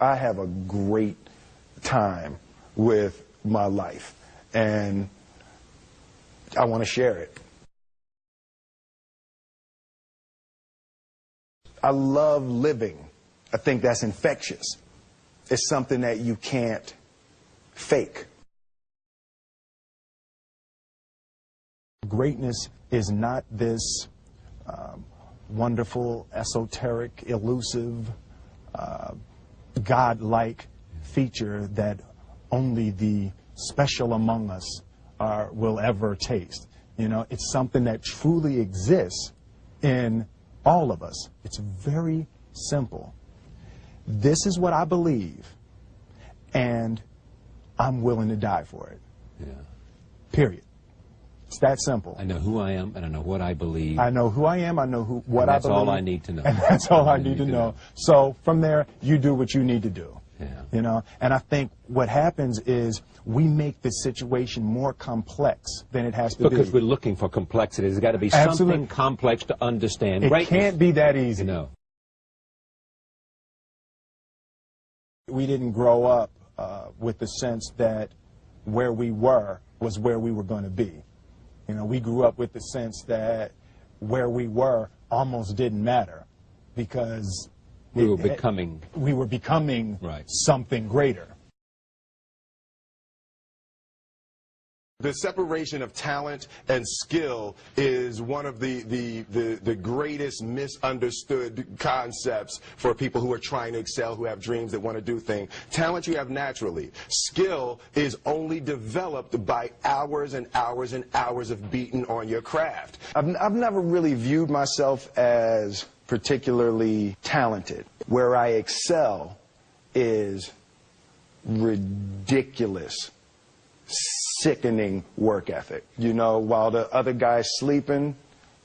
I have a great time with my life, and I want to share it. I love living. I think that's infectious. It's something that you can't fake. Greatness is not this wonderful, esoteric, elusive, God-like feature that only the special among us will ever taste. You know, it's something that truly exists in all of us. It's very simple. This is what I believe, and I'm willing to die for it. Yeah. Period. It's that simple. I know who I am, and I know what I believe. I know who I am, I know what I believe. That's all I need to know. And that's all I need to know. So from there, you do what you need to do. Yeah. You know, and I think what happens is we make the situation more complex than it has to be. Because we're looking for complexity. There's got to be something complex to understand. It can't be that easy. No. We didn't grow up with the sense that where we were was where we were going to be. You know, we grew up with the sense that where we were almost didn't matter because we were becoming right. Something greater. The separation of talent and skill is one of the greatest misunderstood concepts for people who are trying to excel, who have dreams, that want to do things. Talent you have naturally. Skill is only developed by hours and hours and hours of beating on your craft. I've never really viewed myself as particularly talented. Where I excel is ridiculous, sickening work ethic. You know, while the other guy's sleeping,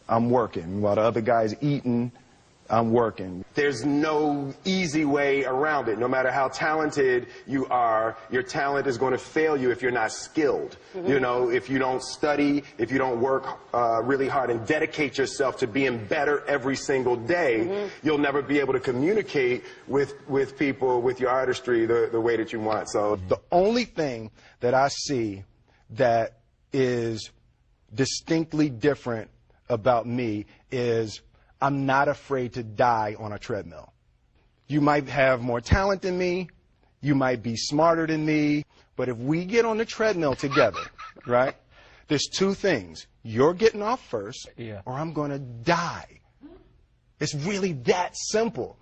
I'm working. While the other guy's eating, I'm working. There's no easy way around it. No matter how talented you are, your talent is going to fail you if you're not skilled. You know, if you don't study, if you don't work really hard and dedicate yourself to being better every single day, you'll never be able to communicate with people, with your artistry, the way that you want. So the only thing that I see that is distinctly different about me is I'm not afraid to die on a treadmill. You might have more talent than me, you might be smarter than me, but if we get on the treadmill together, right, there's two things. You're getting off first, or I'm going to die. It's really that simple.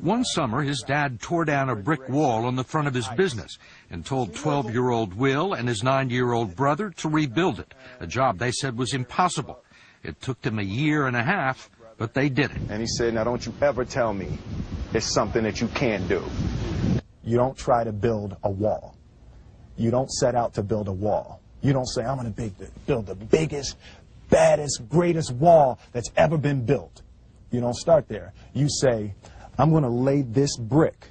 One summer, his dad tore down a brick wall on the front of his business and told 12-year-old Will and his 9-year-old brother to rebuild it, a job they said was impossible. It took them 1.5 years, but they did it. And he said, now don't you ever tell me it's something that you can't do. You don't try to build a wall. You don't set out to build a wall. You don't say, I'm going to build the biggest, baddest, greatest wall that's ever been built. You don't start there. You say, I'm going to lay this brick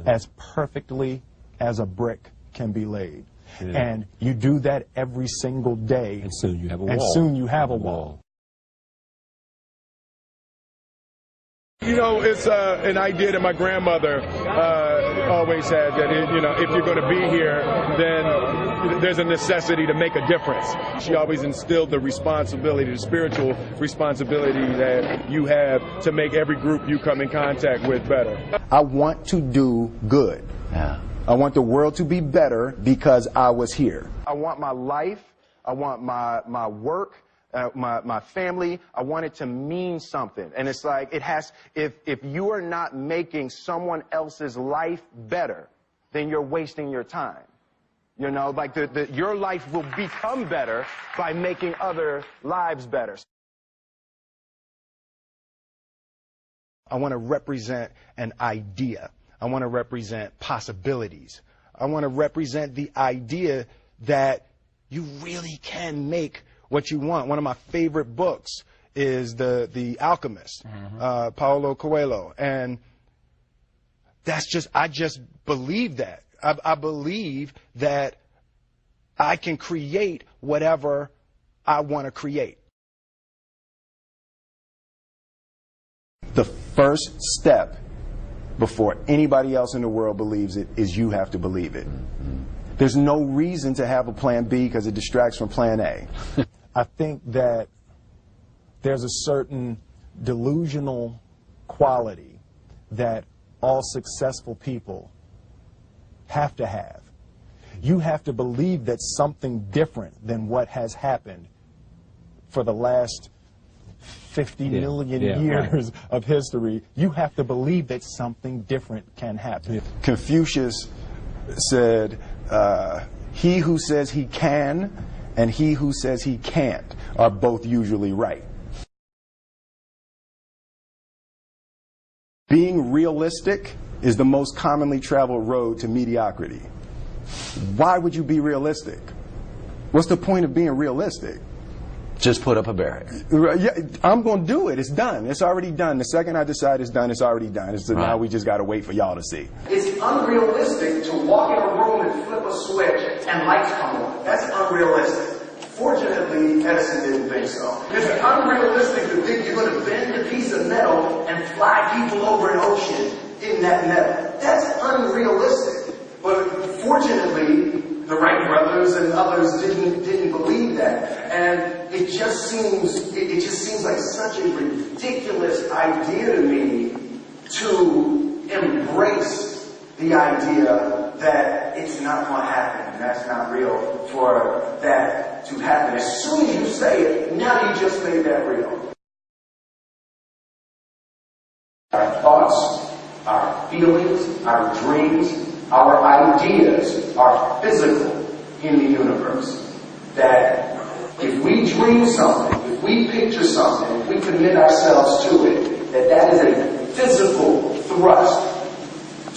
as perfectly as a brick can be laid. And you do that every single day. And soon you have a wall. And soon you have a wall. You know, it's an idea that my grandmother always had, that, you know, if you're going to be here, then there's a necessity to make a difference. She always instilled the responsibility, the spiritual responsibility that you have to make every group you come in contact with better. I want to do good. I want the world to be better because I was here. I want my life, I want my work, my family, I want it to mean something. And it's like, it has, if you are not making someone else's life better, then you're wasting your time. You know, like your life will become better by making other lives better. I want to represent an idea. I want to represent possibilities. I want to represent the idea that you really can make what you want. One of my favorite books is The Alchemist, Paulo Coelho. And that's just, I just believe that. I believe that I can create whatever I want to create. The first step before anybody else in the world believes it is you have to believe it. There's no reason to have a plan B because it distracts from plan A. I think that there's a certain delusional quality that all successful people have to have. You have to believe that something different than what has happened for the last 50 million years of history. You have to believe that something different can happen. Confucius said, he who says he can and he who says he can't are both usually right. Being realistic is the most commonly traveled road to mediocrity. Why would you be realistic? What's the point of being realistic? Just put up a barrier. Yeah, I'm going to do it. It's done. It's already done. The second I decide it's done, it's already done. Now we just got to wait for y'all to see. It's unrealistic to walk in a room and flip a switch and lights come on. That's unrealistic. Fortunately, Edison didn't think so. It's unrealistic to think you're going to bend a piece of metal and fly people over an ocean in that metal. That's unrealistic. But fortunately, the Wright brothers and others didn't believe that, and it just seems like such a ridiculous idea to me to embrace the idea that it's not going to happen and that's not real for that to happen. As soon as you say it, now you just made that real. Our thoughts, our feelings, our dreams, our ideas are physical in the universe. That if we dream something, if we picture something, if we commit ourselves to it, that is a physical thrust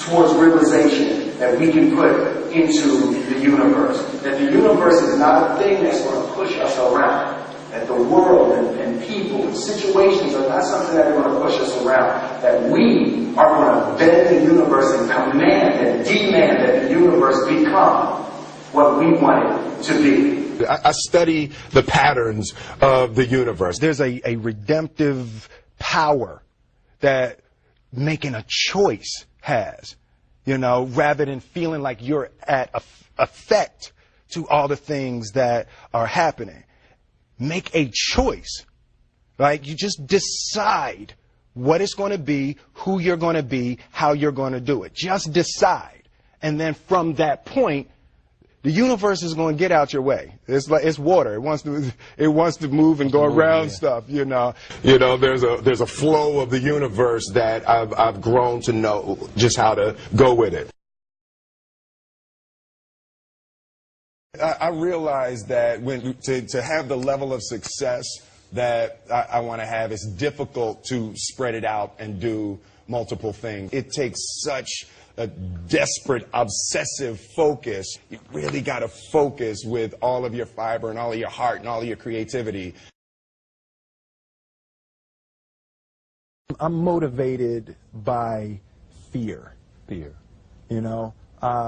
towards realization that we can put into the universe. That the universe is not a thing that's going to push us around. That the world and people and situations are not something that are going to push us around. That we are going to bend the universe and command and demand that the universe become what we want it to be. I study the patterns of the universe. There's a redemptive power that making a choice has, you know, rather than feeling like you're at effect to all the things that are happening. Make a choice, right? You just decide what it's going to be, who you're going to be, how you're going to do it. Just decide. And then from that point, the universe is going to get out your way. It's like it's water. It wants to move and go around stuff, you know. You know, there's a flow of the universe that I've grown to know just how to go with it. I realize that to have the level of success that I want to have, it's difficult to spread it out and do multiple things. It takes such a desperate, obsessive focus. You really got to focus with all of your fiber and all of your heart and all of your creativity. I'm motivated by fear. Fear. You know?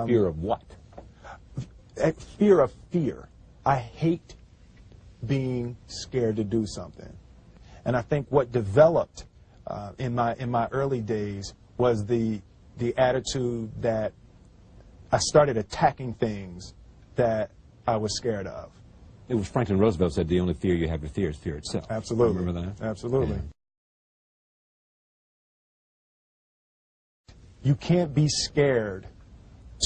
Fear of what? Fear of fear. I hate being scared to do something. And I think what developed in my early days was the attitude that I started attacking things that I was scared of. It was Franklin Roosevelt said the only fear you have to fear is fear itself. Absolutely. Remember that? Absolutely. Yeah. You can't be scared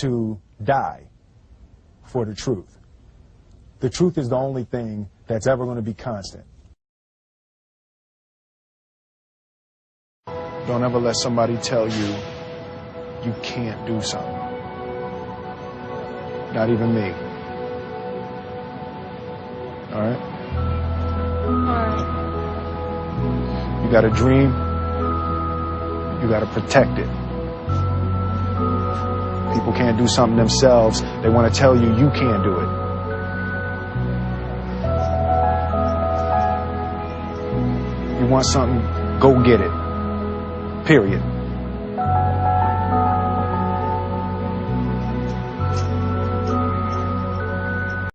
to die for the truth. The truth is the only thing that's ever going to be constant. Don't ever let somebody tell you you can't do something. Not even me. All right? All right. You got a dream. You got to protect it. People can't do something themselves. They want to tell you you can't do it. You want something, go get it. Period.